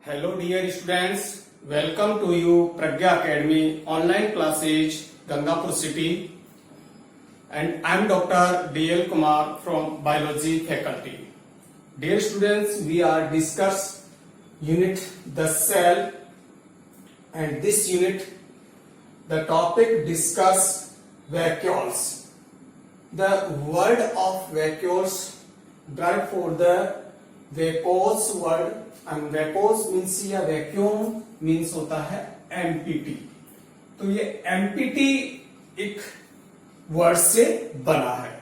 Hello dear students, welcome to you Pragya Academy online classes Gangapur city, and I am Dr. DL Kumar from biology faculty. Dear students, we are discuss unit the cell, and this unit the topic discuss vacuoles. The word of vacuoles derived for the vacuous word, and vacuous means या vacuum means होता है empty. तो ये empty एक word से बना है.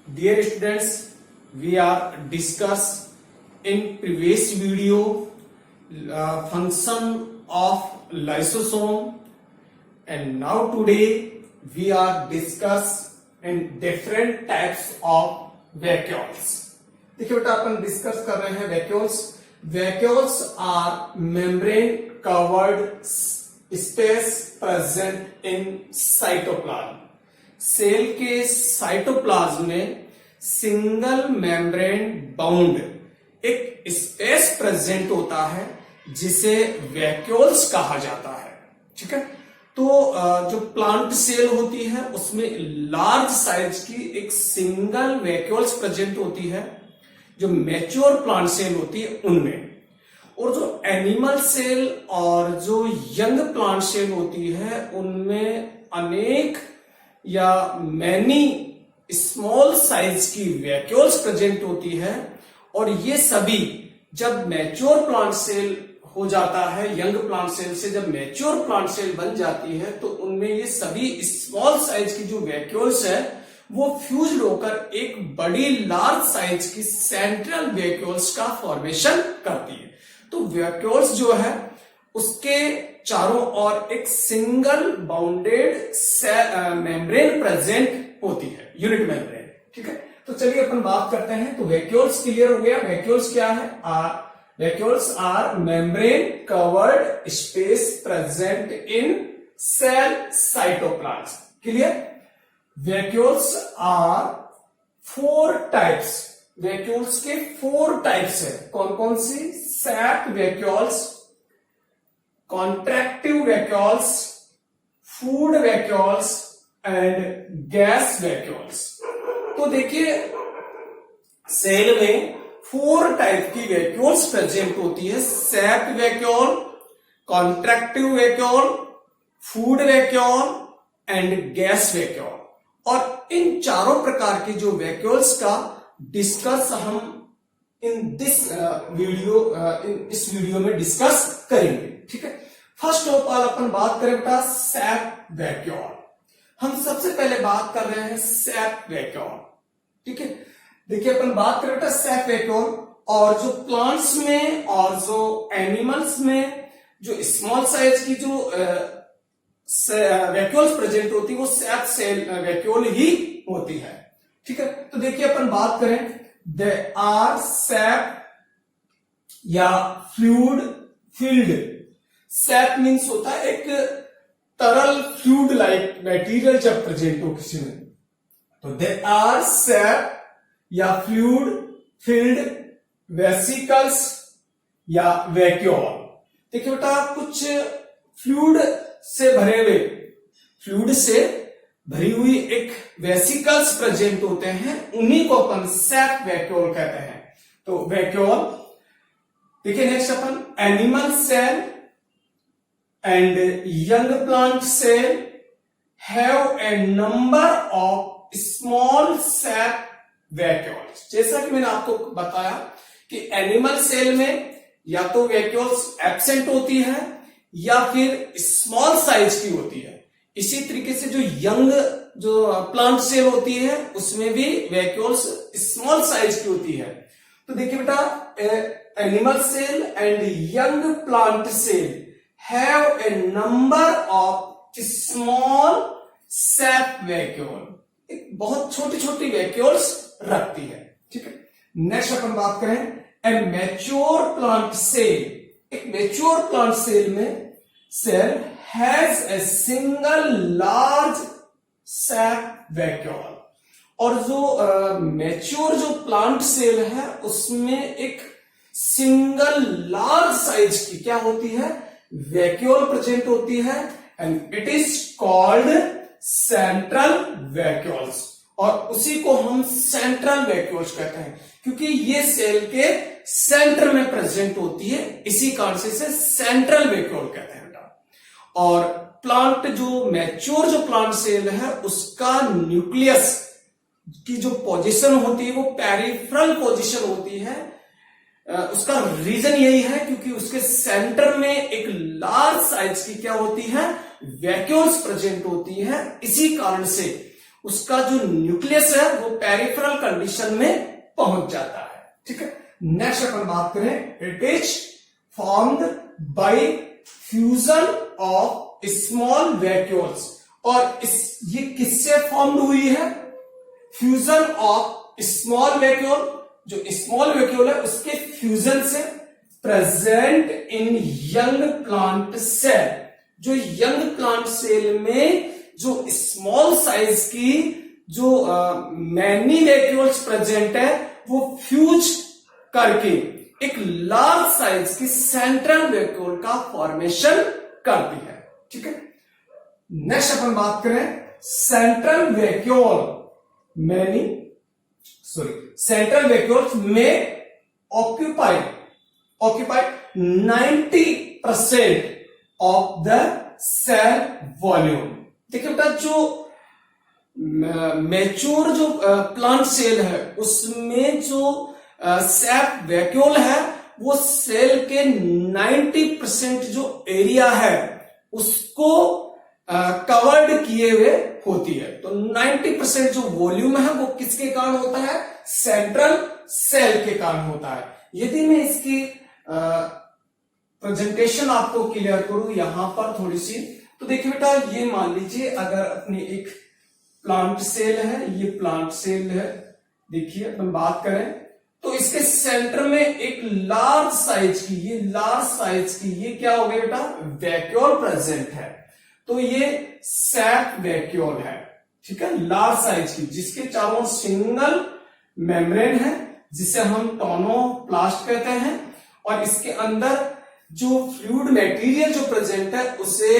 Dear students, we are discuss in previous video function of lysosome, and now today we are discuss in different types of vacuoles. देखिए बेटा, अपन डिस्कस कर रहे हैं vacuoles. Vacuoles are membrane covered space present in cytoplasm. Cell के cytoplasm में single membrane bound एक space present होता है जिसे वैक्यूल्स कहा जाता है. ठीक है. तो जो प्लांट सेल होती है उसमें लार्ज साइज की एक सिंगल वैक्यूल्स प्रेजेंट होती है जो मैच्योर प्लांट सेल होती है उनमें. और जो एनिमल सेल और जो यंग प्लांट सेल होती है उनमें अनेक या मैनी स्मॉल साइज की वैक्यूल्स प्रेजेंट होती है. और ये सभी जब मैच्योर प्लांट सेल हो जाता है, यंग प्लांट सेल से जब मैच्योर प्लांट सेल बन जाती है, तो उनमें ये सभी स्मॉल साइज की जो वैक्यूल्स है वो फ्यूज होकर एक बड़ी लार्ज साइज की सेंट्रल वैक्यूल्स का फॉर्मेशन करती है. तो वैक्यूल्स जो है उसके चारों ओर एक सिंगल बाउंडेड मेम्ब्रेन प्रेजेंट होती है, यूनिट मेम्ब्रेन. ठीक है. तो चलिए अपन बात करते हैं. तो वैक्यूल्स क्लियर हो गया. वैक्यूल्स क्या है? Vacuoles are membrane covered space present in cell cytoplasm. Clear. Vacuoles are 4 types. Vacuoles के 4 टाइप्स है. कौन कौन सी? Sac vacuoles, contractive vacuoles, food vacuoles and gas vacuoles. तो देखिए, सेल में 4 टाइप की वैक्यूल्स प्रेजेंट होती है. Sac vacuole, contractive vacuole, food vacuole and gas vacuole. और इन चारों प्रकार की जो वैक्यूल्स का डिस्कस हम इन दिस वीडियो इस वीडियो में डिस्कस करेंगे. ठीक है. फर्स्ट ऑफ ऑल अपन बात करें बेटा सैक वैक्यूल. हम सबसे पहले बात कर रहे हैं सैक वैक्यूल. ठीक है. देखिए, अपन बात करें बेटा सैक वैक्यूल. और जो प्लांट्स में और जो एनिमल्स में जो स्मॉल साइज की जो वैक्यूल्स प्रेजेंट होती है वो सैक सेल वैक्यूल ही होती है. ठीक है. तो देखिए, अपन बात करें दे आर सैक या फ्लूइड फील्ड. सैक मीन्स होता है एक तरल फ्लूइड लाइक मटेरियल जब प्रेजेंट हो किसी में, तो दे आर सैक या फ्लूइड फील्ड वेसिकल्स या वैक्यूल. देखिए बेटा, कुछ फ्लूइड से भरे हुए, फ्लूइड से भरी हुई एक वेसिकल्स प्रेजेंट होते हैं, उन्हीं को अपन सैक वैक्यूल कहते हैं. तो वैक्यूल. देखिए नेक्स्ट अपन animal cell and young plant cell have a number of small sac vacuoles. जैसा कि मैंने आपको बताया कि एनिमल सेल में या तो वैक्यूल्स एब्सेंट होती है या फिर स्मॉल साइज की होती है. इसी तरीके से जो यंग जो प्लांट सेल होती है उसमें भी वैक्यूल्स स्मॉल साइज की होती है. तो देखिए बेटा, animal cell and young plant cell have a number of small sac vacuole. एक बहुत छोटी छोटी वैक्यूल्स रखती है. ठीक है. नेक्स्ट अपन बात करें ए मैच्योर प्लांट सेल. एक मैच्योर प्लांट सेल में cell has a single large sac vacuole. और जो मैच्योर जो प्लांट सेल है उसमें एक सिंगल लार्ज साइज की क्या होती है, वैक्यूल प्रेजेंट होती है, and it is called central vacuoles. और उसी को हम सेंट्रल वैक्यूल्स कहते हैं, क्योंकि ये सेल के सेंटर में प्रेजेंट होती है, इसी कारण से इसे सेंट्रल वैक्यूल कहते हैं बेटा। और प्लांट जो मैच्योर जो प्लांट सेल है उसका न्यूक्लियस की जो पोजीशन होती है वो पेरिफेरल पोजीशन होती है। उसका रीजन यही है क्योंकि उसके सेंटर में एक लार्ज साइज की क्या होती है, वैक्यूल्स प्रेजेंट होती है, इसी कारण से उसका जो न्यूक्लियस है वो पेरिफेरल कंडीशन में पहुंच जाता है। ठीक है, नेक्स्ट अपन बात करें, it is formed by fusion of small vacuoles. और ये किससे फॉर्म्ड हुई है, फ्यूजन ऑफ स्मॉल वैक्यूल, जो स्मॉल वैक्यूल है उसके फ्यूजन से, present in young plant cell. जो यंग प्लांट सेल में जो स्मॉल साइज की जो मैनी वैक्यूल्स प्रेजेंट है वो फ्यूज करके एक लार्ज साइज की सेंट्रल वैक्यूल का फॉर्मेशन करती है। ठीक है, नेक्स्ट अपन बात करें, सेंट्रल वैक्यूल सेंट्रल वैक्यूल्स में occupy 90% of the cell volume. देखिए बेटा, जो मैच्योर जो प्लांट सेल है उसमें जो सेप वैक्यूल है वो सेल के 90% जो एरिया है उसको कवर्ड किए हुए होती है। तो 90% जो वॉल्यूम है वो किसके कारण होता है, सेंट्रल सेल के कारण होता है। यदि मैं इसकी प्रेजेंटेशन आपको क्लियर करूं यहां पर थोड़ी सी, तो देखिए बेटा, ये मान लीजिए अगर अपनी एक प्लांट सेल है, ये प्लांट सेल है, देखिए अपन बात करें तो इसके सेंटर में एक लार्ज साइज की ये क्या हो गया बेटा, वैक्यूल प्रेजेंट है। तो ये सैप वैक्यूल है। ठीक है, लार्ज साइज की, जिसके चारों सिंगल मेम्ब्रेन है जिसे हम टोनोप्लास्ट कहते हैं, और इसके अंदर जो फ्लूइड मटेरियल जो प्रेजेंट है उसे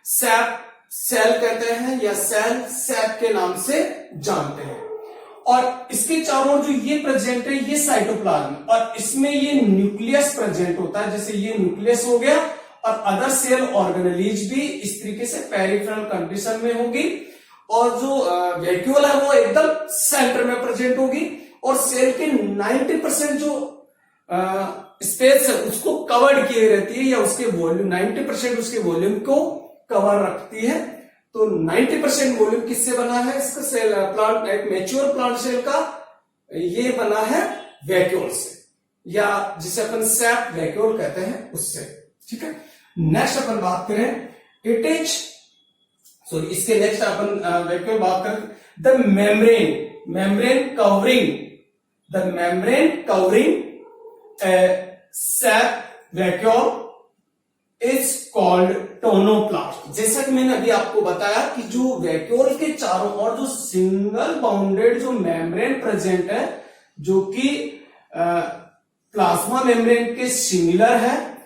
सैप सेल कहते हैं या सेल सैप के नाम से जानते हैं। और इसके चारों जो ये प्रेजेंट है ये साइटोप्लाज्म, और इसमें ये न्यूक्लियस प्रेजेंट होता है, जैसे ये न्यूक्लियस हो गया, और अदर सेल ऑर्गेनेलीज भी इस तरीके से पेरिफेरल कंडीशन में होगी, और जो वैक्यूल है वो एकदम सेंटर में प्रेजेंट होगी, और सेल के 90% जो स्पेस है उसको कवर्ड किए रहती है, या उसके वॉल्यूम 90% उसके वॉल्यूम को कवर रखती है। तो 90% वॉल्यूम किससे बना है, इसका सेल प्लांट, एक मैच्योर प्लांट सेल का ये बना है वैक्यूल से, या जिसे अपन सैप वैक्यूल कहते हैं उससे। ठीक है, नेक्स्ट अपन बात करें, इट इज इसके नेक्स्ट अपन वैक्यूल बात करें, the membrane covering SAP vacuole is called tonoplast. जैसा कि मैंने अभी आपको बताया कि जो वैक्यूल के चारों ओर जो सिंगल बाउंडेड जो मेम्ब्रेन प्रेजेंट है, जो कि प्लाज्मा मेम्ब्रेन के सिमिलर है,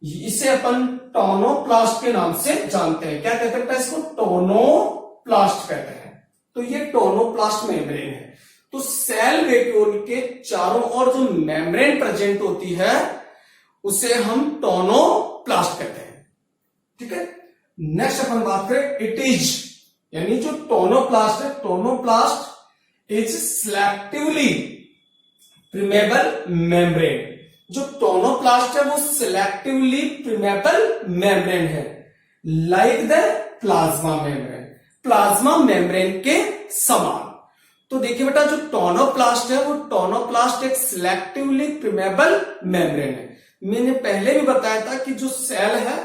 इसे अपन टोनोप्लास्ट के नाम से जानते हैं। क्या कहते हैं इसको, टोनोप्लास्ट कहते हैं। तो ये टोनोप्लास्ट मेम्ब्रेन है। तो सेल वैक्यूल के चारों ओर जो मेम्ब्रेन प्रेजेंट होती है उसे हम टोनोप्लास्ट कहते हैं। ठीक है, नेक्स्ट अपन बात करें, इट इज, यानी जो टोनोप्लास्ट है, टोनोप्लास्ट इज सिलेक्टिवली प्रिमेबल मेम्ब्रेन। जो टोनोप्लास्ट है वो सिलेक्टिवली प्रिमेबल मेम्ब्रेन है, लाइक द प्लाज्मा मेम्ब्रेन के समान। तो देखिए बेटा, जो टोनोप्लास्ट है वो टोनोप्लास्ट एक सिलेक्टिवली प्रिमेबल मेम्ब्रेन है। मैंने पहले भी बताया था कि जो सेल है,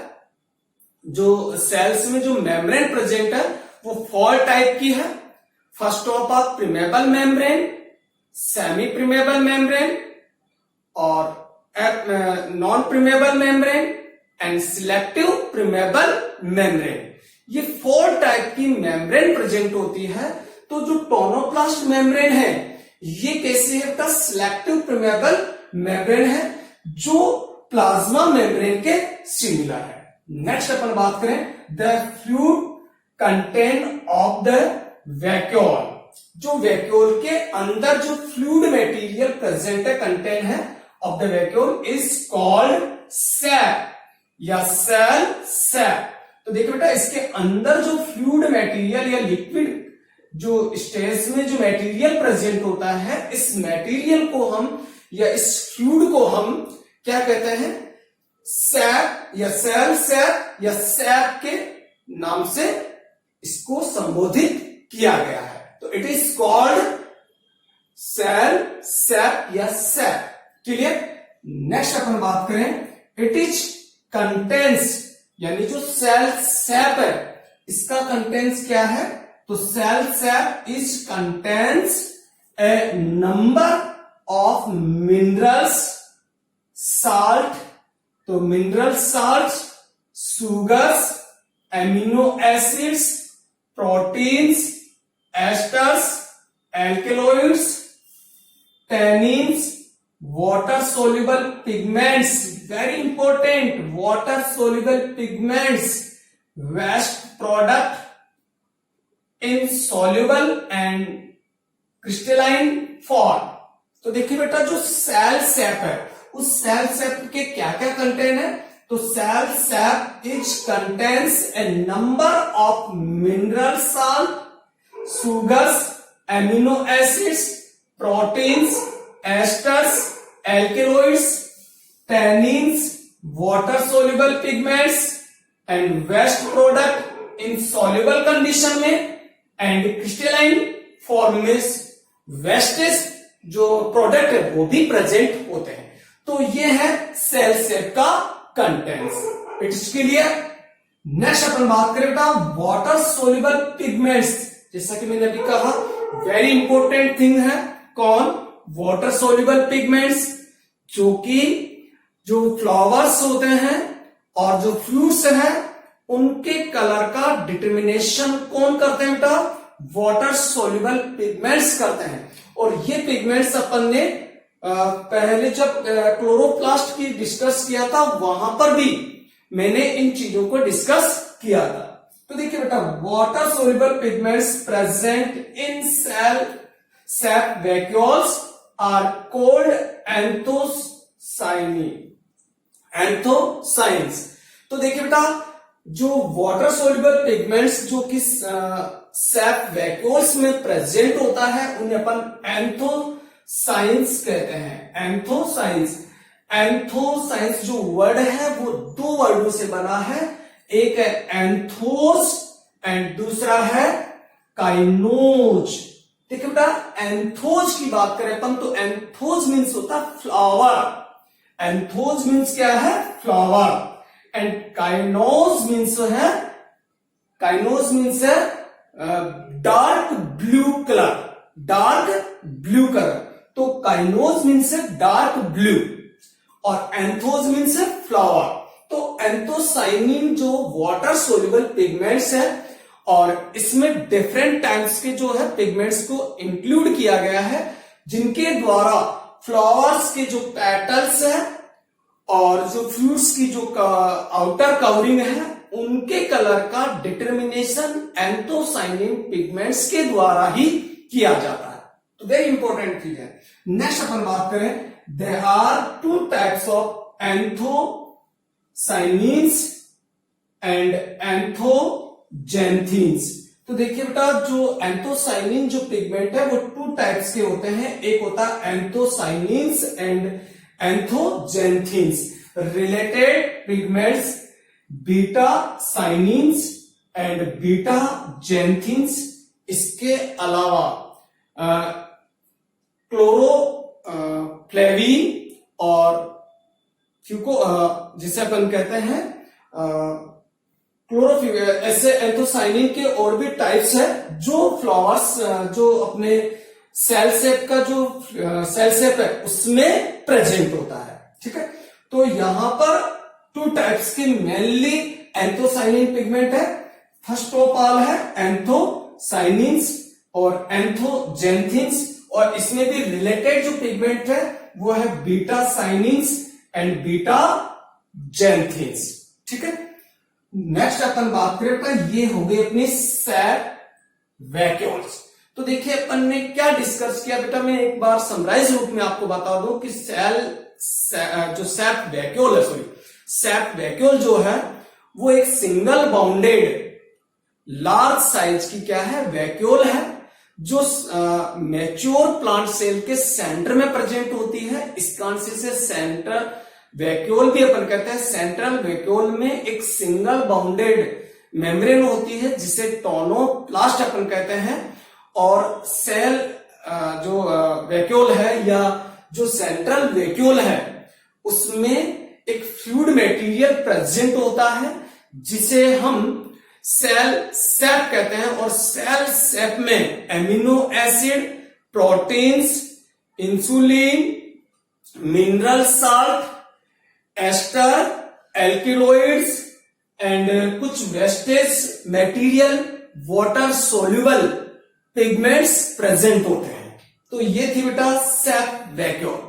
जो सेल्स में जो मेम्ब्रेन प्रेजेंट है वो 4 टाइप की है। First of all permeable membrane, semi permeable membrane, और non permeable membrane and selective permeable membrane. ये 4 टाइप की मेम्ब्रेन प्रेजेंट होती है। तो जो टोनोप्लास्ट मेम्ब्रेन है ये कैसे है, सिलेक्टिव प्रिमेबल मेम्ब्रेन है, जो प्लाज्मा मेम्ब्रेन के सिमिलर है। नेक्स्ट अपन बात करें the fluid content of the vacuole. जो वैक्यूल के अंदर जो फ्लूइड मटेरियल प्रेजेंट है, कंटेंट है of the vacuole is called SAP या सेल सैप। तो देखिए बेटा, इसके अंदर जो फ्लूइड मटेरियल या लिक्विड जो स्टेज में जो मटेरियल प्रेजेंट होता है, इस मटेरियल को हम या इस फ्लूइड को हम क्या कहते हैं? सैप या सेल सैप या सैप के नाम से इसको संबोधित किया गया है। तो it is called cell sap या सैप। क्लियर? नेक्स्ट अपन बात करें इट इज कंटेंस, यानी जो सेल सैप है इसका कंटेंस क्या है? तो cell sap is contains a number of minerals salt. तो mineral salt, sugars, amino acids, proteins, esters, alkaloids, tannins, water soluble pigments, very important, water soluble pigments, waste product, insoluble and crystalline form। तो देखिए बेटा, जो cell SAP है उस cell SAP के क्या क्या कंटेंट है? तो cell sap is contains a number of mineral salt, sugars, amino acids, proteins, esters, alkaloids, tannins, water soluble pigments and waste product in soluble condition में एंड क्रिस्टलाइन फॉर्म में wastage जो product है वो भी present होते हैं। तो ये है सेल सैप का contents. It is clear? Next अपन बात करें बेटा वाटर सोल्यूबल पिगमेंट्स। जैसा कि मैंने अभी कहा, वेरी इंपॉर्टेंट थिंग है। कौन? वाटर सोल्यूबल पिगमेंट्स, जो कि जो फ्लावर्स होते हैं और जो फ्रूट्स हैं उनके कलर का डिटर्मिनेशन कौन करते हैं बेटा? वाटर सोल्यूबल पिगमेंट्स करते हैं। और ये पिगमेंट्स अपन ने पहले जब क्लोरोप्लास्ट की डिस्कस किया था वहां पर भी मैंने इन चीजों को डिस्कस किया था। तो देखिए बेटा, water soluble pigments present in cell sap vacuoles are called anthocyanins. तो देखिए बेटा, जो वाटर सोल्यूबल पिगमेंट्स जो कि सैप वैक्यूल्स में प्रेजेंट होता है उन्हें अपन एंथोसाइंस कहते हैं। एंथोसाइंस जो वर्ड है वो दो वर्डों से बना है, एक है एंथोस एंड दूसरा है काइनोज। देखिए बेटा, एंथोज की बात करें अपन तो एंथोज मीन्स होता फ्लावर। एंथोज मीन्स क्या है? फ्लावर। एंड काइनोज मीन्स है डार्क ब्लू कलर। तो काइनोज मीन्स है डार्क ब्लू और एंथोज मीन्स है फ्लावर। तो एंथोसाइनिन जो वाटर सोल्यूबल पिगमेंट्स है और इसमें डिफरेंट टाइप्स के जो है पिगमेंट्स को इंक्लूड किया गया है, जिनके द्वारा फ्लावर्स के जो पेटल्स है और जो फ्रूट्स की जो आउटर कवरिंग है उनके कलर का डिटर्मिनेशन एंथोसाइनिन पिगमेंट्स के द्वारा ही किया जाता है। तो वेरी इंपॉर्टेंट चीज है। नेक्स्ट अपन बात करें, there are two types of anthocyanins and anthoxanthins. तो देखिए बेटा, जो एंथोसाइनिन जो पिगमेंट है वो टू टाइप्स के होते हैं। एक होता है anthocyanins and anthoxanthins. Related pigments betacyanins and betaxanthins. इसके अलावा क्लोरोफ्लेविन और जिसे अपन कहते हैं क्लोरोफिल। ऐसे एंथोसाइनिन के और भी टाइप्स है जो फ्लावर्स जो अपने सेल शेप का जो सेल शेप है उसमें प्रेजेंट होता है। ठीक है, तो यहां पर टू टाइप्स के मेनली एंथोसाइनिन पिगमेंट है। फर्स्ट ऑफ ऑल है एंथोसाइनिन्स और एंथोजेंथिन्स, और इसमें भी रिलेटेड जो पिगमेंट है वो है बीटा साइनिन्स एंड बीटा जेंथिन्स। ठीक है, नेक्स्ट अपन बात करें बेटा, ये हो गई अपनी सैप वैक्यूल्स। तो देखिए अपन ने क्या डिस्कस किया बेटा, मैं एक बार समराइज रूप में आपको बता दूं कि जो सैप वैक्यूल है, सैप वैक्यूल जो है वो एक सिंगल बाउंडेड लार्ज साइज की क्या है, वैक्यूल है, जो मैच्योर प्लांट सेल के सेंटर में प्रेजेंट होती है। इसका आंसर से सेंटर वैक्यूल भी अपन कहते हैं। सेंट्रल वैक्यूल में एक सिंगल बाउंडेड मेम्ब्रेन होती है जिसे टोनोप्लास्ट अपन कहते हैं, और सेल जो वैक्यूल है या जो सेंट्रल वैक्यूल है उसमें एक फ्लूइड मटेरियल प्रेजेंट होता है जिसे हम सेल सेप कहते हैं। और सेल सेप में amino acid, proteins, insulin, mineral salt, ester, alkaloids and कुछ wastage material, water soluble pigments present होते हैं। तो ये थी बेटा सैप वैक्यूल।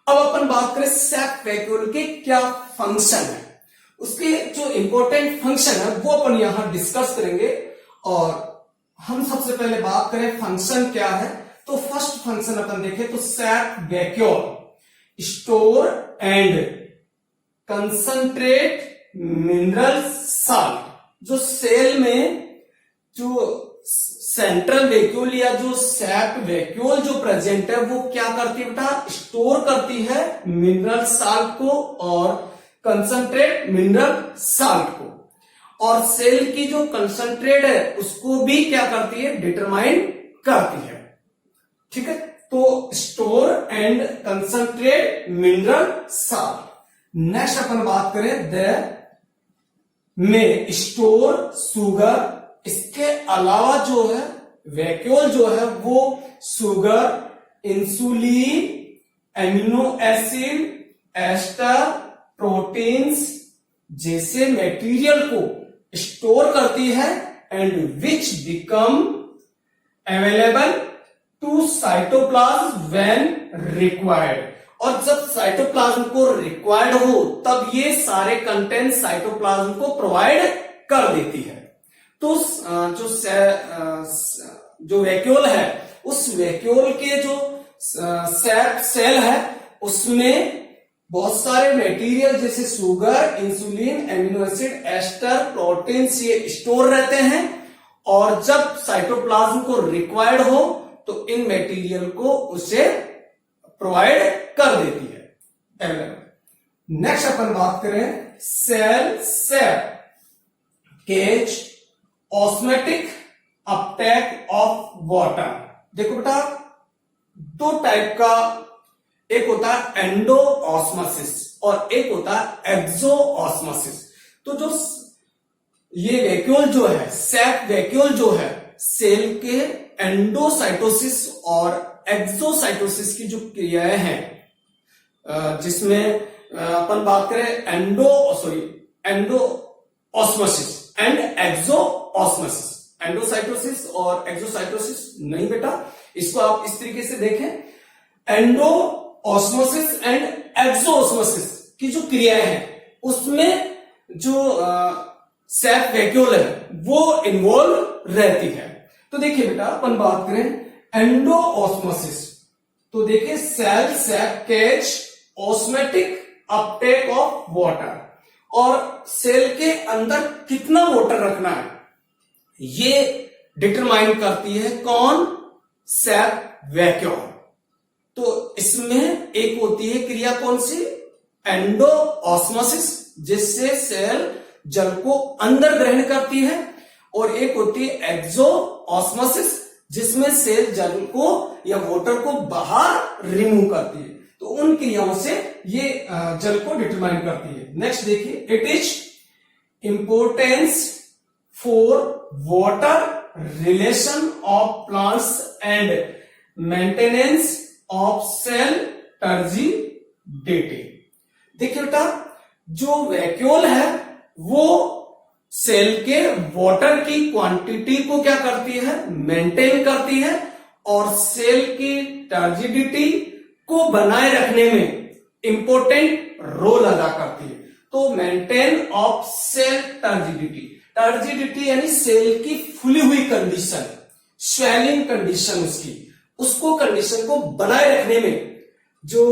अब अपन बात करें सैप वैक्यूल के क्या फंक्शन है, उसके जो इंपॉर्टेंट फंक्शन है वो अपन यहां डिस्कस करेंगे। और हम सबसे पहले बात करें फंक्शन क्या है, तो फर्स्ट फंक्शन अपन देखें तो SAP vacuole store and concentrate mineral salt. जो सेल में जो सेंट्रल वैक्यूल या जो सैप वैक्यूल जो प्रेजेंट है वो क्या करती है बेटा, स्टोर करती है मिनरल साल्ट को और कंसंट्रेट मिनरल साल्ट को, और सेल की जो कंसंट्रेट है उसको भी क्या करती है, डिटरमाइन करती है। ठीक है, तो store and concentrate mineral salt. Next अपन बात करें में स्टोर शुगर। इसके अलावा जो है वैक्यूल जो है वो sugar, insulin, amino acid, ester, proteins जैसे मटेरियल को स्टोर करती है and which become available to cytoplasm when required. और जब साइटोप्लाज्म को रिक्वायर्ड हो तब ये सारे कंटेंट साइटोप्लाज्म को प्रोवाइड कर देती है। तो जो वैक्यूल है उस वैक्यूल के जो सैप सेल है उसमें बहुत सारे मटेरियल जैसे sugar, insulin, amino acid, ester, proteins ये स्टोर रहते हैं, और जब साइटोप्लाज्म को रिक्वायर्ड हो तो इन मटेरियल को उसे प्रोवाइड कर देती है। नेक्स्ट अपन बात करें cell sap causes osmotic uptake of water. देखो बेटा दो टाइप का, एक होता है एंडो ऑस्मोसिस और एक होता है एक्सो ऑस्मोसिस। तो जो ये वैक्यूल जो है, सैप वैक्यूल जो है, सेल के एंडोसाइटोसिस और एक्सोसाइटोसिस की जो क्रियाएं हैं, जिसमें अपन बात करें endo osmosis and exo osmosis. Endocytosis और एक्सोसाइटोसिस नहीं बेटा, इसको आप इस तरीके से देखें, endo osmosis and exo osmosis की जो क्रियाएं हैं उसमें जो सैप वैक्यूल है वो इन्वॉल्व रहती है। तो देखिए बेटा अपन बात करें एंडो ऑस्मोसिस, तो देखिए cell sap catch osmotic uptake of water, और सेल के अंदर कितना वाटर रखना है ये डिटरमाइन करती है कौन, सैप वैक्यूल। तो इसमें एक होती है क्रिया कौन सी, एंडो ऑस्मोसिस, जिससे सेल जल को अंदर ग्रहण करती है, और एक होती है एक्सो ऑस्मोसिस जिसमें सेल जल को या वाटर को बाहर रिमूव करती है। तो उन क्रियाओं से ये जल को डिटरमाइन करती है। नेक्स्ट देखिए, it is importance for water relation of plants and maintenance of cell turgidity. देखिए बेटा जो वैक्यूल है वो सेल के वाटर की क्वांटिटी को क्या करती है, मेंटेन करती है, और सेल की टर्जिडिटी को बनाए रखने में इंपॉर्टेंट रोल अदा करती है। तो maintain of cell turgidity, turgidity यानी सेल की फूली हुई कंडीशन, स्वेलिंग कंडीशन उसको कंडीशन को बनाए रखने में जो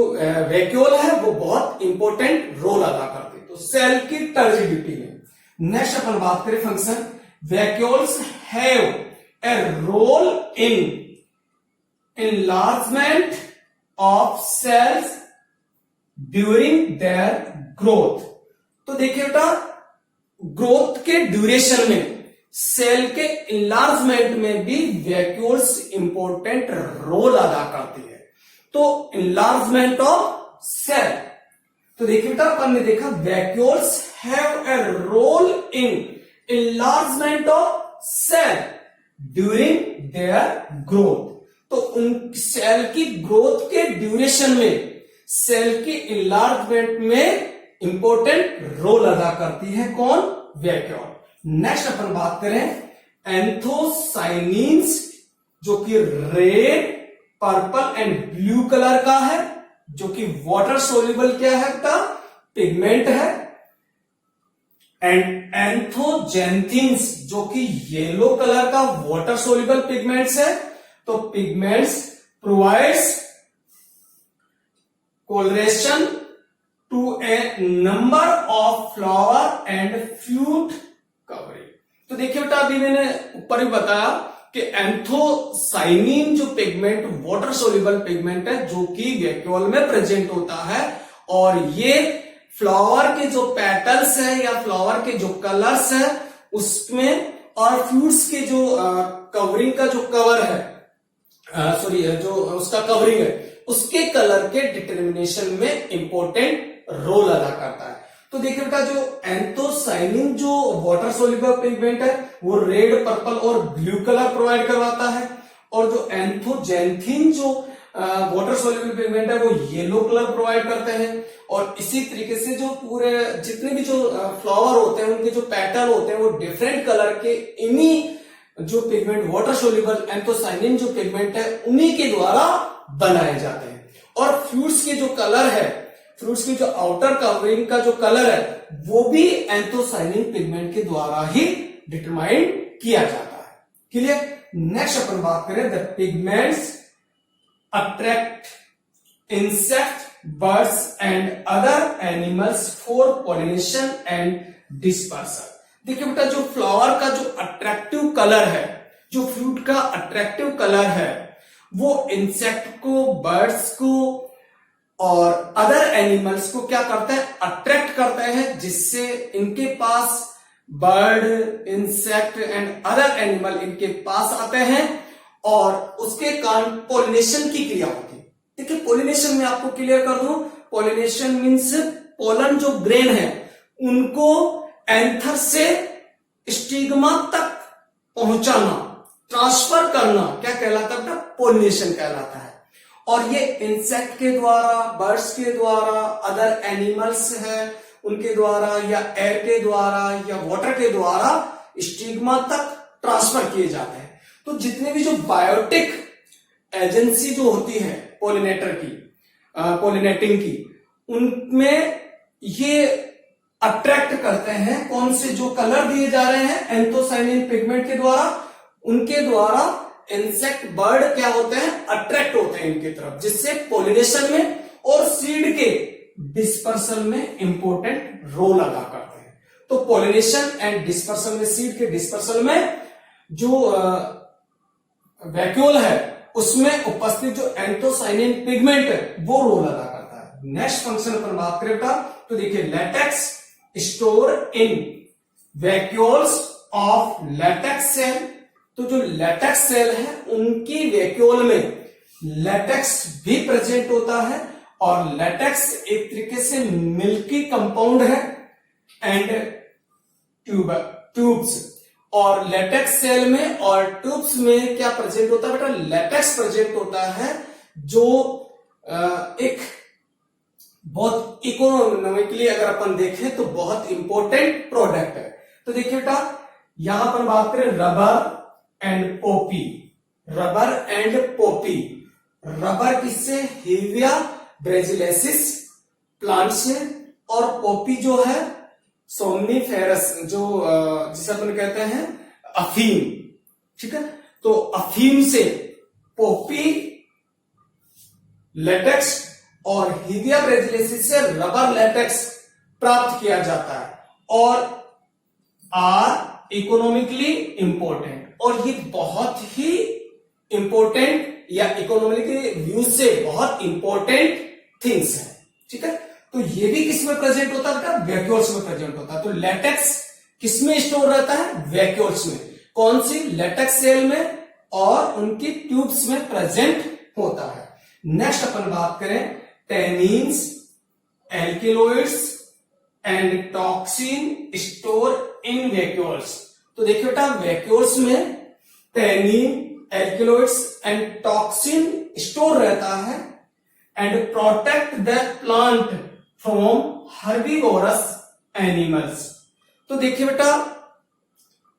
वैक्यूल है वो बहुत इंपॉर्टेंट रोल अदा करते हैं। तो सेल की टर्जिडिटी में नेक्स्ट अपन बात करें function, vacuoles have a role in enlargement of cells during their growth। तो देखिए बेटा, ग्रोथ के ड्यूरेशन में सेल के इनलार्जमेंट में भी वैक्यूल्स इंपॉर्टेंट रोल अदा करती है। तो इनलार्जमेंट ऑफ सेल, तो देखिए बेटा अपन ने देखा vacuoles have a role in enlargement of cell during their growth. तो उन सेल की ग्रोथ के ड्यूरेशन में सेल की इनलार्जमेंट में इंपॉर्टेंट रोल अदा करती है कौन? वैक्यूल। नेक्स्ट अपन बात करें एंथोसाइनिन्स, जो कि red, purple and blue colour का है, जो कि वाटर सोल्यूबल क्या है का पिगमेंट है। एंड एंथोजेंथिन्स, जो कि येलो कलर का वाटर सोल्यूबल पिगमेंट्स है। तो pigments provides coloration to a number of flower and fruit covering। तो देखिए बेटा अभी मैंने ऊपर ही बताया कि एंथोसाइनिन जो पिगमेंट वाटर सोल्यूबल पिगमेंट है जो कि वैक्यूल में प्रेजेंट होता है, और ये फ्लावर के जो पेटल्स है या फ्लावर के जो कलर्स है उसमें, और फ्रूट्स के जो कवरिंग का जो कवर है जो उसका कवरिंग है उसके कलर के डिटर्मिनेशन में इंपॉर्टेंट रोल अदा करता है। तो देखिए बेटा जो एंथोसाइनिन जो वाटर सोल्यूबल पिगमेंट है वो रेड, पर्पल और ब्लू कलर प्रोवाइड करवाता है, और जो एंथोजेंथिन जो वाटर सोल्यूबल पिगमेंट है वो येलो कलर प्रोवाइड करते हैं। और इसी तरीके से जो पूरे जितने भी जो फ्लावर होते हैं उनके जो पेटल होते हैं वो डिफरेंट कलर के इन्हीं जो पिगमेंट वाटर सोल्यूबल एंथोसाइनिन जो पिगमेंट है उन्हीं के द्वारा बनाए जाते हैं। और फ्रूट्स के जो कलर है, फ्रूट्स की जो आउटर कवरिंग का जो कलर है वो भी एंथोसाइनिन पिगमेंट के द्वारा ही डिटरमाइन किया जाता है। क्लियर? नेक्स्ट अपन बात करें the pigments attract insect, birds and other animals for pollination and dispersion. देखिए बेटा जो फ्लावर का जो अट्रैक्टिव कलर है, जो फ्रूट का अट्रैक्टिव कलर है वो इंसेक्ट को, बर्ड्स को और अदर एनिमल्स को क्या करता है? अट्रैक्ट करता है, जिससे इनके पास bird, insect and other animal इनके पास आते हैं और उसके कारण पॉलिनेशन की क्रिया होती है। देखिए पॉलिनेशन में आपको क्लियर कर दूं, पॉलिनेशन मीन्स पोलन जो ग्रेन है उनको एंथर से स्टिग्मा तक पहुंचाना, ट्रांसफर करना क्या कहलाता है? पॉलिनेशन कहलाता है। और ये इंसेक्ट के द्वारा, बर्ड्स के द्वारा, अदर एनिमल्स है उनके द्वारा, या एयर के द्वारा या वाटर के द्वारा स्टिग्मा तक ट्रांसफर किए जाते हैं। तो जितने भी जो बायोटिक एजेंसी जो होती है पॉलिनेटर की, पॉलिनेटिंग की, उनमें ये अट्रैक्ट करते हैं कौन से जो कलर दिए जा रहे हैं एंथोसाइनिन पिगमेंट के द्वारा, उनके द्वारा इंसेक्ट, बर्ड क्या होते हैं? अट्रैक्ट होते हैं इनकी तरफ, जिससे पॉलिनेशन में और सीड के डिस्पर्सन में इंपॉर्टेंट रोल अदा करते हैं। तो पॉलिनेशन एंड डिस्पर्सन में, सीड के डिस्पर्सन में जो वैक्यूल है उसमें उपस्थित जो एंथोसाइनिन पिगमेंट है वो रोल अदा करता है। नेक्स्ट फंक्शन पर बात करें बेटा तो देखिए latex store in vacuoles of latex cell. तो जो लेटेक्स सेल है उनकी वैक्यूल में लेटेक्स भी प्रेजेंट होता है, और लेटेक्स एक तरीके से मिल्की कंपाउंड है एंड ट्यूब्स। और लेटेक्स सेल में और ट्यूब्स में क्या प्रेजेंट होता है बेटा? लेटेक्स प्रेजेंट होता है जो एक बहुत इकोनॉमिकली अगर अपन देखें तो बहुत इंपॉर्टेंट प्रोडक्ट है। तो देखिए बेटा यहां पर बात करें rubber and Poppy, rubber and Poppy. Rubber किससे? हेविया ब्रेजिलेसिस प्लांट्स हैं, और पॉपी जो है सोमनीफेरस, जो जिसे अपन कहते हैं अफीम, ठीक है। तो अफीम से पॉपी लेटेक्स और हीदिया ब्राजिलियेंसिस से रबर लेटेक्स प्राप्त किया जाता है और आर इकोनॉमिकली इंपॉर्टेंट, और ये बहुत ही इंपॉर्टेंट या इकोनॉमिकली व्यू से बहुत इंपॉर्टेंट थिंग्स है, ठीक है। तो ये भी किसमें प्रेजेंट होता है बेटा? वैक्यूल्स में प्रेजेंट होता है। तो लेटेक्स किसमें स्टोर रहता है? वैक्यूल्स में। कौन सी? लेटेक्स सेल में और उनकी ट्यूब्स में प्रेजेंट होता है। नेक्स्ट अपन बात करें tannins, alkaloids and toxin store in vacuoles. तो देखिए बेटा, वैक्यूल्स में tannin, alkaloids and toxin store रहता है and protect the plant from herbivorous animals. तो देखिए बेटा,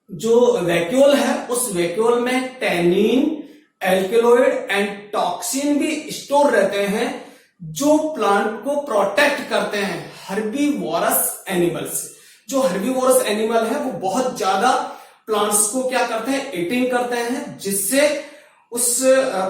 जो वैक्यूल है उस वैक्यूल में टेनिन, एल्किलोइड एंड टॉक्सिन भी स्टोर रहते हैं जो प्लांट को प्रोटेक्ट करते हैं हर्बीवोरस एनिमल से। जो हर्बीवोरस एनिमल है वो बहुत ज्यादा प्लांट्स को क्या करते हैं? ईटिंग करते हैं, जिससे उस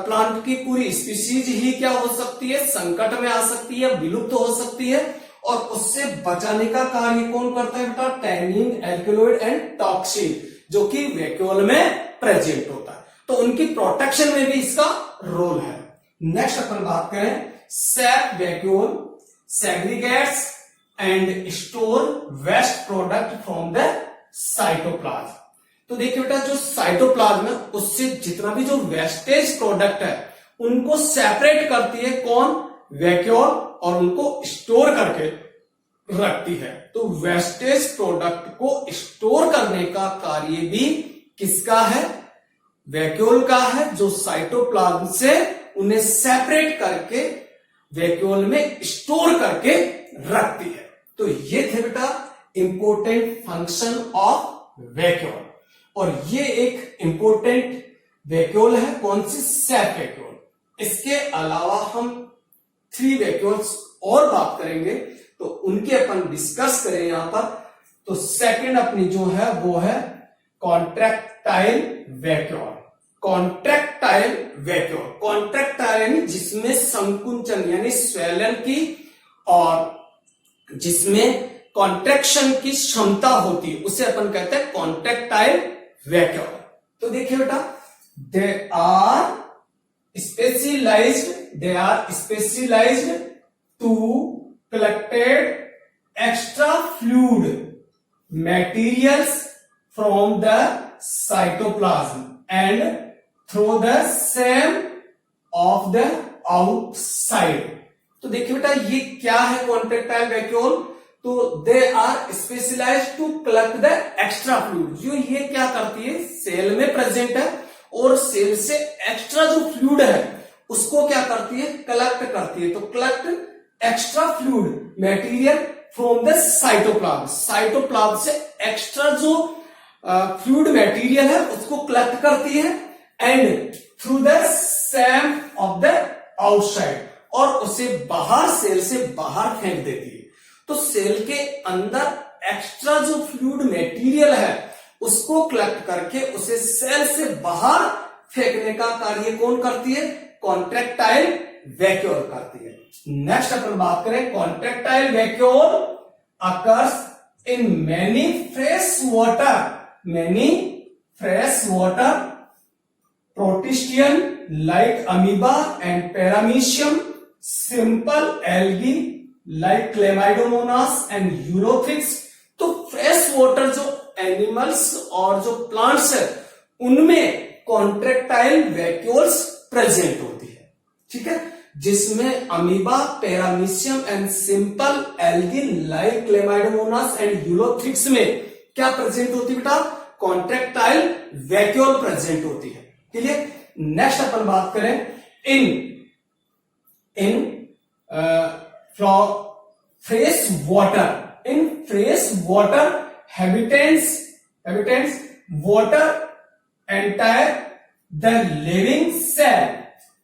प्लांट की पूरी स्पीशीज ही क्या हो सकती है? संकट में आ सकती है, विलुप्त हो सकती है, और उससे बचाने का कार्य कौन करता है बेटा? टेनिन, एल्किलोइड एंड टॉक्सिन, जो कि वैक्यूल में प्रेजेंट होता है। तो उनकी प्रोटेक्शन में भी इसका रोल है। नेक्स्ट अपन बात करें sap vacuole segregates and store waste product from the cytoplasm. तो देखिए बेटा, जो साइटोप्लाज्म है उससे जितना भी जो वेस्टेज प्रोडक्ट है उनको सेपरेट करती है कौन? वैक्यूल, और उनको स्टोर करके रखती है। तो वेस्टेज प्रोडक्ट को स्टोर करने का कार्य भी किसका है? वैक्यूल का है, जो साइटोप्लाज्म से उन्हें सेपरेट करके वैक्यूल में स्टोर करके रखती है। तो ये थे बेटा इंपॉर्टेंट फंक्शन ऑफ वैक्यूल, और ये एक इंपॉर्टेंट वैक्यूल है। कौन सी? SAP vacuole. इसके अलावा हम 3 वैक्यूल्स और बात करेंगे, तो उनके अपन डिस्कस करें यहां पर। तो सेकंड अपनी जो है वो है contractile vacuole. Contractile vacuole, contractile यानी जिसमें संकुंचन यानी स्वेलन की और जिसमें कॉन्ट्रैक्शन की क्षमता होती है, उसे अपन कहते हैं कॉन्ट्रैक्टाइल वैक्यूल। तो देखिए बेटा, they are specialised to collected extra fluid materials from the cytoplasm and through the same of the outside। तो देखिए बेटा, ये क्या है कॉन्ट्रैक्टाइल वैक्यूल? तो they are specialised to collect the extra fluid. जो ये क्या करती है? सेल में प्रेजेंट है और सेल से एक्स्ट्रा जो फ्लूइड है उसको क्या करती है? कलेक्ट करती है। तो collect extra fluid material from the cytoplasm. Cytoplasm से एक्स्ट्रा जो फ्लूइड मटेरियल है उसको कलेक्ट करती है and through the Sam of the outside, और उसे बाहर, सेल से बाहर फेंक देती है। तो सेल के अंदर एक्स्ट्रा जो फ्लूइड मटेरियल है उसको कलेक्ट करके उसे सेल से बाहर फेंकने का कार्य कौन करती है? कॉन्ट्रैक्टाइल वैक्यूल करती है। नेक्स्ट अपन बात करें contractile vacuole occurs in many fresh water protistan like amoeba and paramecium, simple algae like chlamydomonas and ulothrix. तो फ्रेश वाटर जो एनिमल्स और जो प्लांट्स है उनमें कॉन्ट्रैक्टाइल वैक्यूल्स प्रेजेंट होती है, ठीक है, जिसमें amoeba, paramecium and simple algae like chlamydomonas and ulothrix में क्या प्रेजेंट होती है बेटा? कॉन्ट्रैक्टाइल वैक्यूल प्रेजेंट होती है। क्लियर? नेक्स्ट अपन बात करें in fresh water habitants water entire the living cell.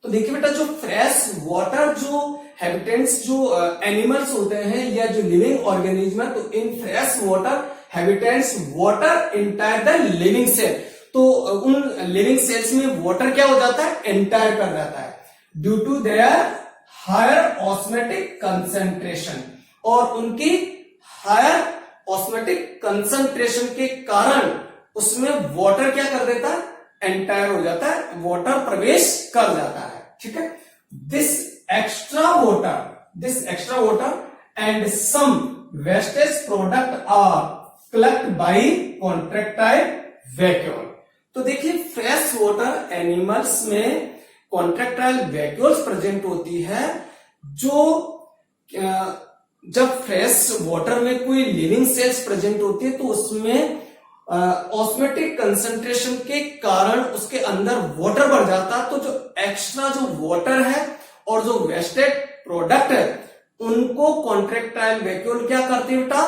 तो देखिए बेटा, जो फ्रेश वाटर जो हैबिटेंट्स जो एनिमल्स होते हैं या जो लिविंग ऑर्गेनिज्म है, तो in fresh water habitants water entire the living cell, तो उन लिविंग सेल्स में वाटर क्या हो जाता है, एंटायर कर जाता है due to their higher osmotic concentration, और उनकी हायर ऑस्मेटिक कंसेंट्रेशन के कारण उसमें वाटर क्या कर देता है, एंटायर हो जाता है, वाटर प्रवेश कर जाता है। ठीक है, this extra water and some wastage product are collect by contractile vacuole. तो देखिए फ्रेश वाटर एनिमल्स में कॉन्ट्रैक्टाइल वैक्यूल्स प्रेजेंट होती है, जो जब फ्रेश वाटर में कोई लिविंग सेल्स प्रेजेंट होती है तो उसमें ऑस्मेटिक कंसंट्रेशन के कारण उसके अंदर वाटर बढ़ जाता है, तो जो एक्स्ट्रा जो वाटर है और जो वेस्टेड प्रोडक्ट है उनको कॉन्ट्रैक्टाइल वैक्यूल क्या करती है बेटा,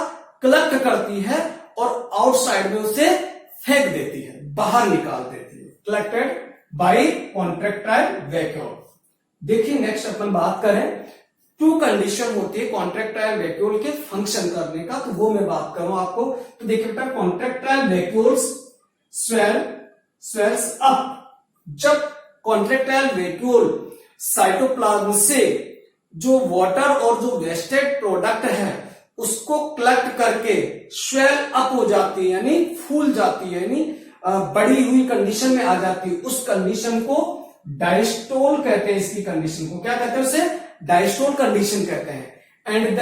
कलेक्ट करती है और आउटसाइड में उसे फेंक देती है, बाहर निकाल देती है, कलेक्टेड बाय कॉन्ट्रैक्टाइल वैक्यूल। देखिए नेक्स्ट अपन बात करें, टू कंडीशन होती है कॉन्ट्रैक्टाइल वैक्यूल के फंक्शन करने का, तो वो मैं बात करूं आपको। तो देखिए बेटा, कॉन्ट्रैक्टाइल वैक्यूल्स स्वेल्स अप। जब कॉन्ट्रैक्टाइल वैक्यूल साइटोप्लाज्म से जो वाटर और जो वेस्टेड प्रोडक्ट है उसको कलेक्ट करके स्वेल अप हो जाती है, यानी फूल जाती है, यानी बड़ी हुई कंडीशन में आ जाती है, उस कंडीशन को डायस्टोल कहते हैं। इसकी कंडीशन को क्या कहते हैं, उसे डायस्टोल कंडीशन कहते हैं। And the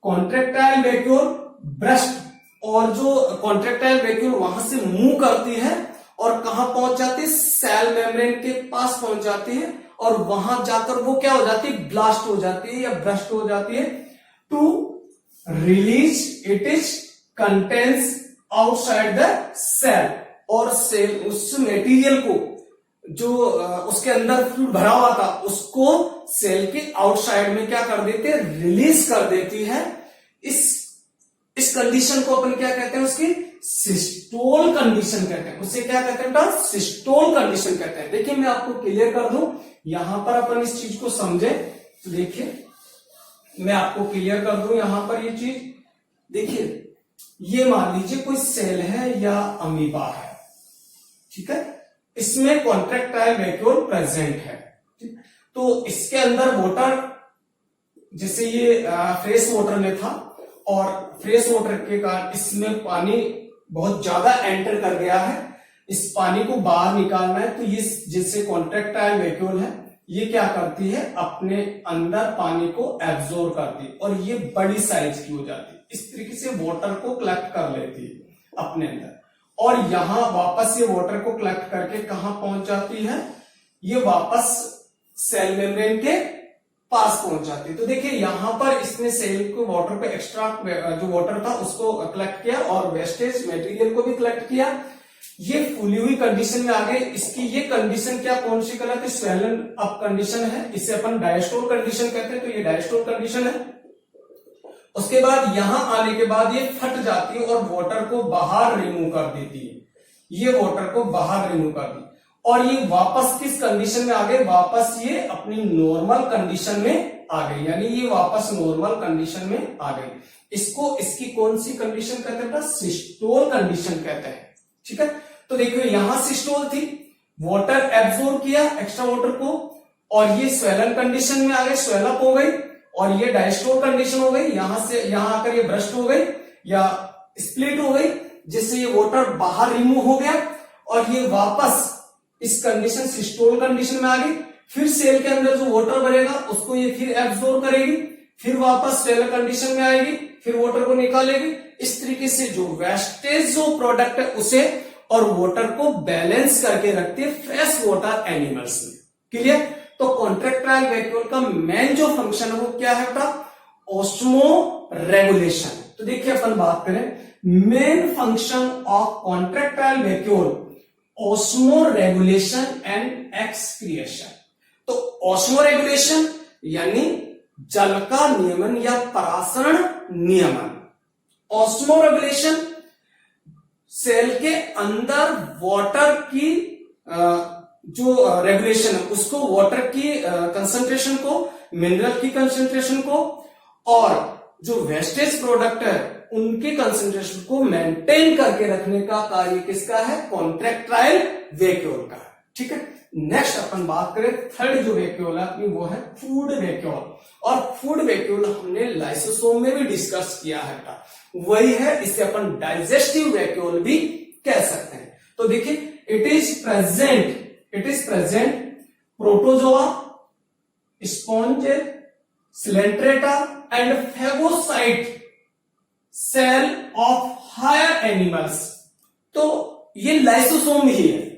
contractile vacuole burst, और जो कॉन्ट्रैक्टाइल वैक्यूल वहां से मूव करती है और कहां पहुंच जाती है, सेल मेम्ब्रेन के पास पहुंच जाती है, और वहां जाकर वो क्या हो जाती है, ब्लास्ट हो जाती है या ब्रस्ट हो जाती है, to release it is contents outside the cell. और सेल उस मटेरियल को जो उसके अंदर फ्लूइड भरा हुआ था उसको सेल के आउटसाइड में क्या कर देते हैं, रिलीज कर देती है। इस कंडीशन को अपन क्या कहते हैं, उसकी सिस्टोल कंडीशन कहते हैं। उसे क्या कहते हैं, सिस्टोल कंडीशन कहते हैं। देखिए मैं आपको क्लियर कर दूं, यहां पर अपन इस चीज को समझे, तो देखिए मैं आपको क्लियर कर दूं यहां पर ये चीज। देखिए ये मान लीजिए कोई सेल है या अमीबा है, ठीक है, इसमें कॉन्ट्रैक्टाइल वैक्यूल प्रेजेंट है, ठीक? तो इसके अंदर वाटर, जैसे ये फ्रेश वाटर में था और फ्रेश वाटर के कारण इसमें पानी बहुत ज्यादा एंटर कर गया है, इस पानी को बाहर निकालना है, तो ये जैसे कॉन्ट्रैक्टाइल वैक्यूल है ये क्या करती है, अपने अंदर पानी को एब्जॉर्ब करती है और ये बड़ी साइज की हो जाती है। इस तरीके से वाटर को कलेक्ट कर लेती है अपने अंदर, और यहां वापस ये वाटर को कलेक्ट करके कहां पहुंच जाती है, ये वापस सेल मेम्ब्रेन के पास पहुंच जाती है। तो देखिए यहां पर इसने सेल को वाटर को एक्स्ट्रा जो वाटर था उसको कलेक्ट किया और वेस्टेज मटेरियल को भी कलेक्ट किया, ये फूली हुई कंडीशन में आ गए। इसकी ये कंडीशन क्या, कौन सी कहलाती है, स्वेलन अप कंडीशन है, इसे अपन डायस्टोल कंडीशन कहते हैं। तो ये डायस्टोल कंडीशन है। उसके बाद यहां आने के बाद ये फट जाती है और वाटर को बाहर रिमूव कर देती है, ये वाटर को बाहर रिमूव कर दी और ये वापस किस कंडीशन में आ गए, वापस ये अपनी नॉर्मल कंडीशन में आ गई, यानी ये वापस नॉर्मल कंडीशन में आ गई। इसको इसकी कौन सी कंडीशन कहते हैं, सिस्टोल कंडीशन कहते हैं, ठीक है। तो देखिए यहां सिस्टोल थी, वाटर एब्जॉर्ब किया एक्स्ट्रा वाटर को और ये स्वेलन कंडीशन में आ गए, स्वेलअप हो गई, और ये डायस्टोल कंडीशन हो गई, यहां से यहां आकर ये ब्रस्ट हो गई या स्प्लिट हो गई, जिससे ये वाटर बाहर रिमूव हो गया और ये वापस इस कंडीशन सिस्टोल कंडीशन में आ गई। फिर सेल के अंदर जो वाटर बनेगा उसको ये फिर एब्जॉर्ब करेगी, फिर वापस सेल कंडीशन में आएगी, फिर वाटर को निकालेगी। इस तरीके से जो वेस्टेज जो प्रोडक्ट है उसे और वाटर को बैलेंस करके रखती है फ्रेश वाटर एनिमल्स में। क्लियर। तो कॉन्ट्रैक्टाइल वैक्यूल का मेन जो फंक्शन है वो क्या है बेटा, ऑस्मो रेगुलेशन। तो देखिए अपन बात करें main function of contractile vacuole, osmo regulation and excretion. तो ऑस्मो रेगुलेशन यानी जल का नियमन या परासरण नियमन। ऑस्मो रेगुलेशन सेल के अंदर वाटर की जो रेगुलेशन है उसको, वाटर की कंसंट्रेशन को मिनरल की कंसेंट्रेशन को, और जो वेस्टेज प्रोडक्ट है उनके कंसेंट्रेशन को मेंटेन करके रखने का कार्य किसका है? कॉन्ट्रैक्टाइल वैक्यूल का। ठीक है, नेक्स्ट अपन बात करें थर्ड जो वैक्यूल है अपनी, वो है फूड वैक्यूल। और फूड वैक्यूल हमने लाइसोसोम में भी डिस्कस किया है, वही है, इसे अपन डाइजेस्टिव वैक्यूल भी कह सकते हैं। तो देखिए, it is present protozoa, sponge, coelenterata and phagocyte cell of higher animals. तो ये लाइसोसोम ही है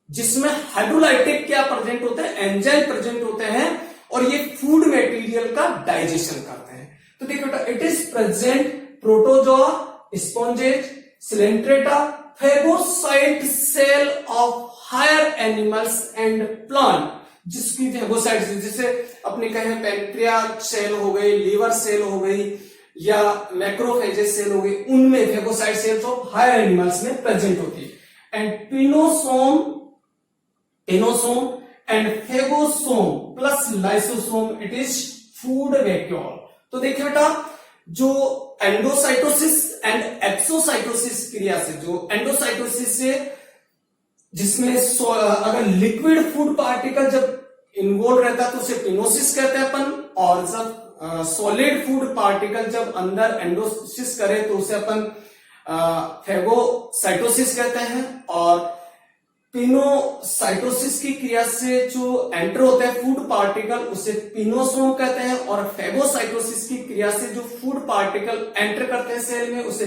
जिसमें हाइड्रोलाइटिक क्या प्रेजेंट होते हैं? एंजाइम प्रेजेंट होते हैं, और ये फूड मटेरियल का डाइजेशन करते हैं। तो देखो बेटा, it is present protozoa, sponges, coelenterata, phagocyte cell of higher animals and plant, जिसकी फेगोसाइट जैसे अपने कहे पैंक्रियाज सेल हो गई, लीवर सेल हो गई, या मैक्रोफेजेस सेल हो गई, उनमें phagocyte cells of higher animals में प्रेजेंट होती है। And pinosome and phagosome plus lysosome, it is food vacuole. तो देखिए बेटा, जो एंडोसाइटोसिस एंड एक्सोसाइटोसिस क्रिया से, जो एंडोसाइटोसिस से जिसमें अगर लिक्विड फूड पार्टिकल जब इन्वॉल्व रहता है तो उसे पिनोसिस कहते हैं अपन, और जब सॉलिड फूड पार्टिकल जब अंदर एंडोसिस करे तो उसे अपन फेगोसाइटोसिस कहते हैं। और पिनोसाइटोसिस की क्रिया से जो एंटर होता है फूड पार्टिकल उसे पिनोसोम कहते हैं, और फेगोसाइटोसिस की क्रिया से जो फूड पार्टिकल एंटर करते हैं सेल में उसे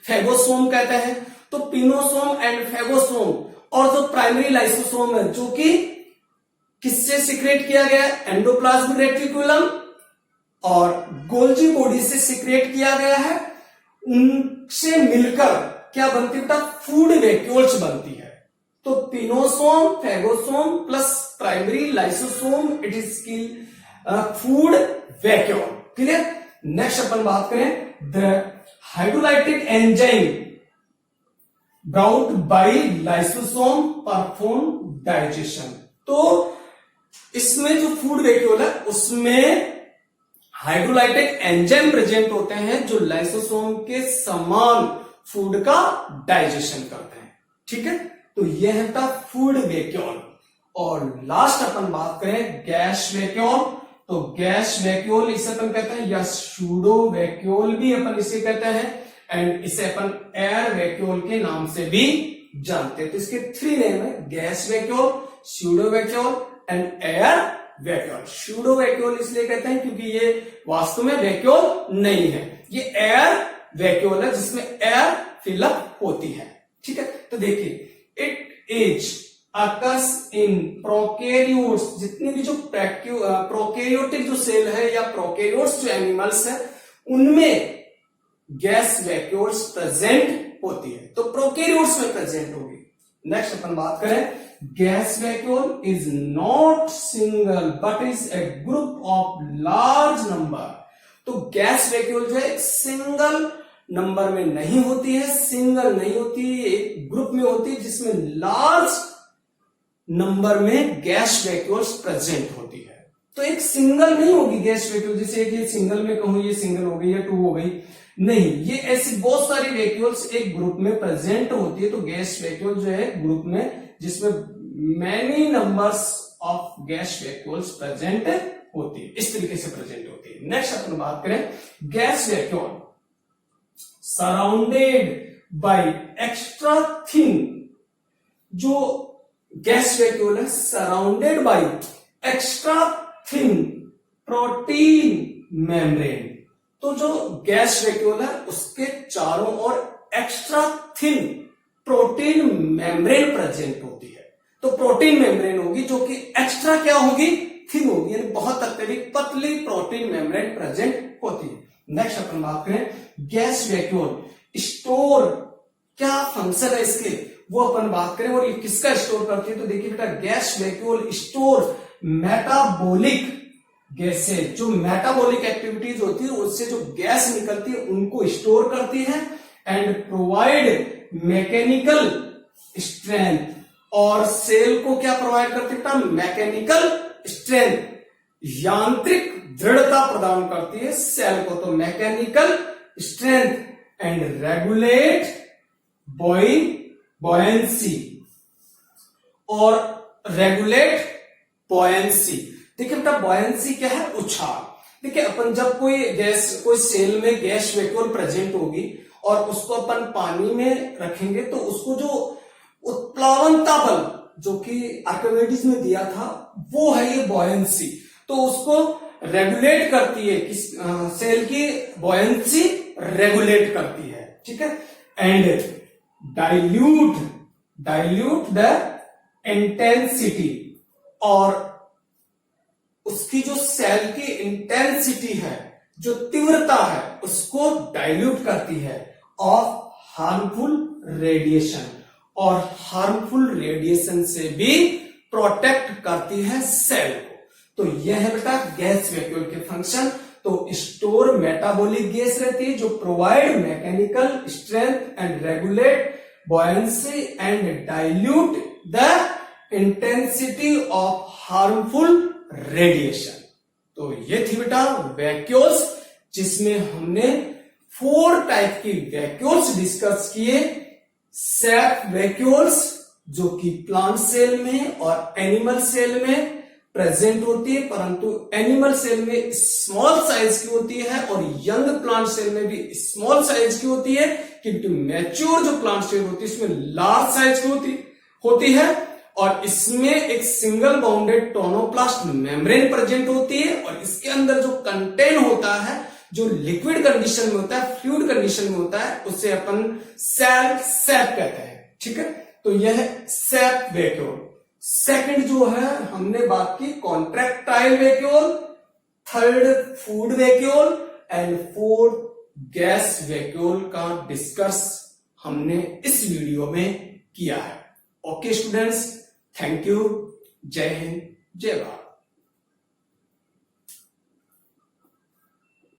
फेगोसोम कहते हैं। तो पिनोसोम एंड फेगोसोम, और जो प्राइमरी लाइसोसोम है जो कि किससे सिक्रेट किया गया है? एंडोप्लाज्मिक रेटिकुलम और गोल्जी बॉडी से सिक्रेट किया गया है, उनसे मिलकर क्या बनती है? फूड वैक्यूल्स बनती है। तो pinosome, phagosome plus primary lysosome, it is की फूड वैक्यूल। क्लियर? नेक्स्ट अपन बात करें the hydrolytic enzyme brought by lysosome perform digestion. तो इसमें जो फूड वैक्यूल है उसमें हाइड्रोलाइटिक एंजाइम प्रेजेंट होते हैं जो लाइसोसोम के समान फूड का डाइजेशन करते हैं। ठीक है, तो यह है फूड वैक्यूल। और लास्ट अपन बात करें गैस वैक्यूल। तो गैस वैक्यूल इसे अपन कहते हैं, या सूडो वैक्यूल भी अपन इसे कहते हैं, एंड इसे अपन एयर वैक्यूल के नाम से भी जानते हैं। तो इसके 3 नेम है, gas vacuole, pseudo vacuole and air vacuole. Pseudo vacuole इसलिए कहते हैं क्योंकि ये वास्तव में वैक्यूल नहीं है, ये एयर वैक्यूल है जिसमें एयर फिलअप होती है। ठीक है, तो देखिए, it is occurs in prokaryotes, जितनी भी जो प्रोकैरियोटिक जो सेल है या प्रोकैरियोट्स जो एनिमल्स है उनमें गैस वैक्यूल्स प्रेजेंट होती है। तो प्रोकैरियोट्स में प्रेजेंट होगी। नेक्स्ट अपन बात करें, gas vacuole is not single but is a group of large number. तो गैस वैक्यूल जो है सिंगल नंबर में नहीं होती है, सिंगल नहीं होती, एक ग्रुप में होती है जिसमें लार्ज नंबर में गैस वैक्यूल्स प्रेजेंट होती है। तो एक सिंगल नहीं होगी गैस वैक्यूल, जैसे एक ये सिंगल में कहूं ये सिंगल हो गई या 2 हो गई, नहीं, ये ऐसी बहुत सारी वैक्यूल्स एक ग्रुप में प्रेजेंट होती है। तो गैस वैक्यूल जो है ग्रुप में जिसमें many numbers of gas vacuoles present होती है, इस तरीके से प्रेजेंट होती है। नेक्स्ट अपन बात करें, gas vacuole surrounded by extra thin, जो गैस वैक्यूल है surrounded by extra thin protein membrane. तो जो गैस वैक्यूल है उसके चारों ओर extra thin protein membrane present होती है। तो प्रोटीन मेम्ब्रेन होगी जो कि एक्स्ट्रा क्या होगी? थिन होगी, यानी बहुत अत्यधिक पतली प्रोटीन मेम्ब्रेन प्रेजेंट होती है। नेक्स्ट अपन बात करें, गैस वैक्यूल स्टोर, क्या फंक्शन है इसके वो अपन बात करें, और ये किसका स्टोर करती है? तो देखिए बेटा, gas vacuole store metabolic gases, जो मेटाबॉलिक एक्टिविटीज होती है उससे जो गैस निकलती है उनको स्टोर करती है, एंड प्रोवाइड मैकेनिकल स्ट्रेंथ, और सेल को क्या प्रोवाइड करती है? मैकेनिकल स्ट्रेंथ, यांत्रिक दृढ़ता प्रदान करती है सेल को। तो mechanical strength and regulate buoyancy और रेगुलेट बॉयंसी। देखिए बेटा बॉयंसी क्या है? उछाल। देखिए अपन जब कोई सेल में गैस वैक्यूल प्रेजेंट होगी और उसको अपन पानी में रखेंगे तो उसको जो उत्प्लावनता बल जो कि आर्किमिडीज में दिया था वो है ये बॉयंसी। तो उसको रेगुलेट करती है, सेल की बॉयंसी रेगुलेट करती है, ठीक है। एंड डाइल्यूट द इंटेंसिटी, और उसकी जो सेल की इंटेंसिटी है, जो तीव्रता है, उसको डाइल्यूट करती है ऑफ हार्मफुल रेडिएशन, और हार्मफुल रेडिएशन से भी प्रोटेक्ट करती है सेल को। तो यह है बेटा गैस वैक्यूल के फंक्शन। तो स्टोर मेटाबॉलिक गैस रहती है जो provide mechanical strength and regulate buoyancy and dilute the intensity of harmful radiation. तो ये थी बेटा वैक्यूल्स, जिसमें हमने 4 टाइप की वैक्यूल्स डिस्कस किए। सैक वैक्यूल्स जो कि प्लांट सेल में और एनिमल सेल में प्रेजेंट होती है, परंतु एनिमल सेल में स्मॉल साइज की होती है और यंग प्लांट सेल में भी स्मॉल साइज की होती है, किंतु मैच्योर जो प्लांट सेल होती है इसमें लार्ज साइज की होती है। और इसमें एक single bounded tonoplast membrane present होती है, और इसके अंदर जो कंटेन होता है, जो लिक्विड कंडीशन में होता है, फ्लूइड कंडीशन में होता है, उसे अपन सेल सैप कहते हैं, ठीक है। तो यह है सैप वैक्यूल। सेकंड जो है हमने बात की contractile vacuole, third food vacuole and fourth gas vacuole का डिस्कस हमने इस वीडियो में किया है। Okay students, thank you. जय हिंद, जय भारत।